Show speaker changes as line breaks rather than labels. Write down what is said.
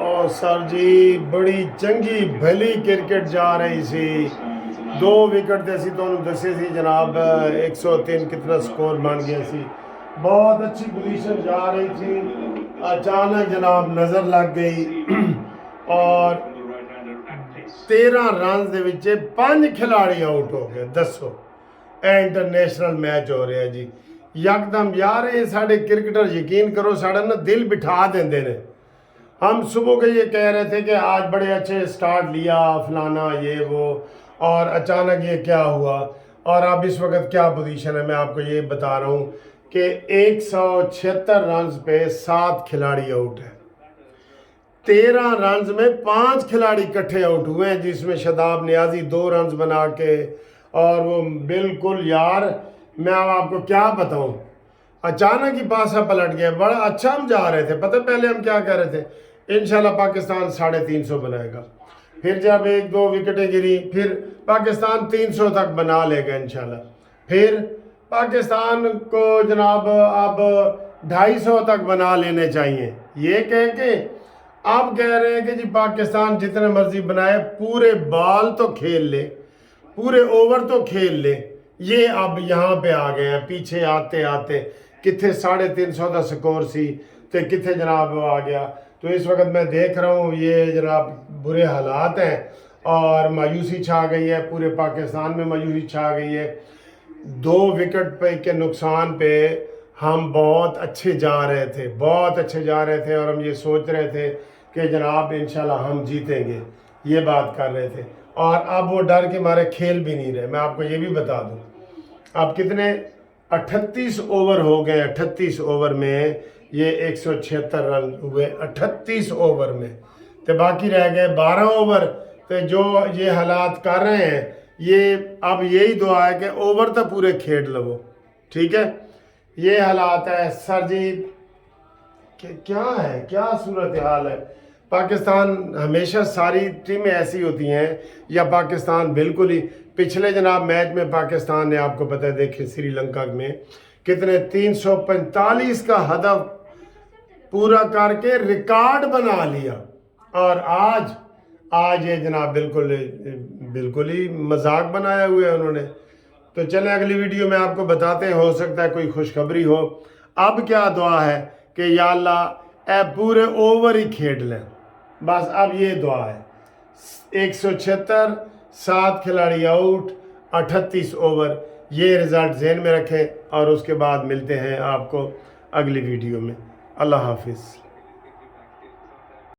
اور سر جی بڑی چنگی بھلی کرکٹ جا رہی سی، 2 وکٹ تے سی تانوں دسے سی جناب 103 کتنا سکور بن گیا سی، بہت اچھی پوزیشن جا رہی تھی، اچانک جناب نظر لگ گئی اور 13 رنز دے وچ 5 کھلاڑی آؤٹ ہو گئے۔ دسو اے انٹرنیشنل میچ ہو رہا ہے جی، یکدم یار یہ ساڑھے کرکٹر یقین کرو ساڑھا نا دل بٹھا دیندے نے۔ ہم صبح کے یہ کہہ رہے تھے کہ آج بڑے اچھے سٹارٹ لیا فلانا یہ وہ، اور اچانک یہ کیا ہوا، اور اب اس وقت کیا پوزیشن ہے میں آپ کو یہ بتا رہا ہوں کہ 176 رنز پہ 7 کھلاڑی آؤٹ ہے، 13 رنز میں 5 کھلاڑی کٹھے آؤٹ ہوئے ہیں، جس میں شاداب نیازی 2 رنز بنا کے، اور وہ بالکل یار میں آپ کو کیا بتاؤں، اچانک ہی پاسا پلٹ گیا، بڑا اچھا ہم جا رہے تھے۔ پتہ پہلے ہم کیا کہہ رہے تھے، انشاءاللہ پاکستان 350 بنائے گا، پھر جب 1-2 وکٹیں گری پھر پاکستان 300 تک بنا لے گا انشاءاللہ، پھر پاکستان کو جناب اب 250 تک بنا لینے چاہیے، یہ کہہ کے اب کہہ رہے ہیں کہ جی پاکستان جتنے مرضی بنائے پورے بال تو کھیل لے، پورے اوور تو کھیل لے۔ یہ اب یہاں پہ آ گئے ہیں، پیچھے آتے آتے کتنے 350 دا سکور سی تو کتنے جناب آ گیا۔ تو اس وقت میں دیکھ رہا ہوں یہ جناب برے حالات ہیں اور مایوسی چھا گئی ہے، پورے پاکستان میں مایوسی چھا گئی ہے۔ 2 وکٹ پہ کے نقصان پہ ہم بہت اچھے جا رہے تھے، بہت اچھے جا رہے تھے، اور ہم یہ سوچ رہے تھے کہ جناب انشاءاللہ ہم جیتیں گے، یہ بات کر رہے تھے، اور اب وہ ڈر کے مارے کھیل بھی نہیں رہے۔ میں آپ کو یہ بھی بتا دوں اب کتنے 38 اوور ہو گئے، 38 اوور میں یہ 176 رن ہوئے، 38 اوور میں تو باقی رہ گئے 12 اوور۔ تو جو یہ حالات کر رہے ہیں یہ اب یہی دعا ہے کہ اوور تو پورے کھیل لو، ٹھیک ہے، یہ حالات ہے سر جی۔ کیا ہے، کیا صورتحال ہے پاکستان، ہمیشہ ساری ٹیمیں ایسی ہوتی ہیں یا پاکستان بالکل ہی پچھلے جناب میچ میں پاکستان نے آپ کو پتہ ہے دیکھیں سری لنکا میں کتنے 345 کا ہدف پورا کر کے ریکارڈ بنا لیا، اور آج یہ جناب بالکل ہی مذاق بنایا ہوئے ہیں انہوں نے۔ تو چلیں اگلی ویڈیو میں آپ کو بتاتے ہیں، ہو سکتا ہے کوئی خوشخبری ہو۔ اب کیا دعا ہے کہ یا اللہ اے پورے اوور ہی کھیل لیں، بس اب یہ دعا ہے۔ 176 7 کھلاڑی آؤٹ 38 اوور، یہ رزلٹ ذہن میں رکھیں، اور اس کے بعد ملتے ہیں آپ کو اگلی ویڈیو میں۔ اللہ حافظ۔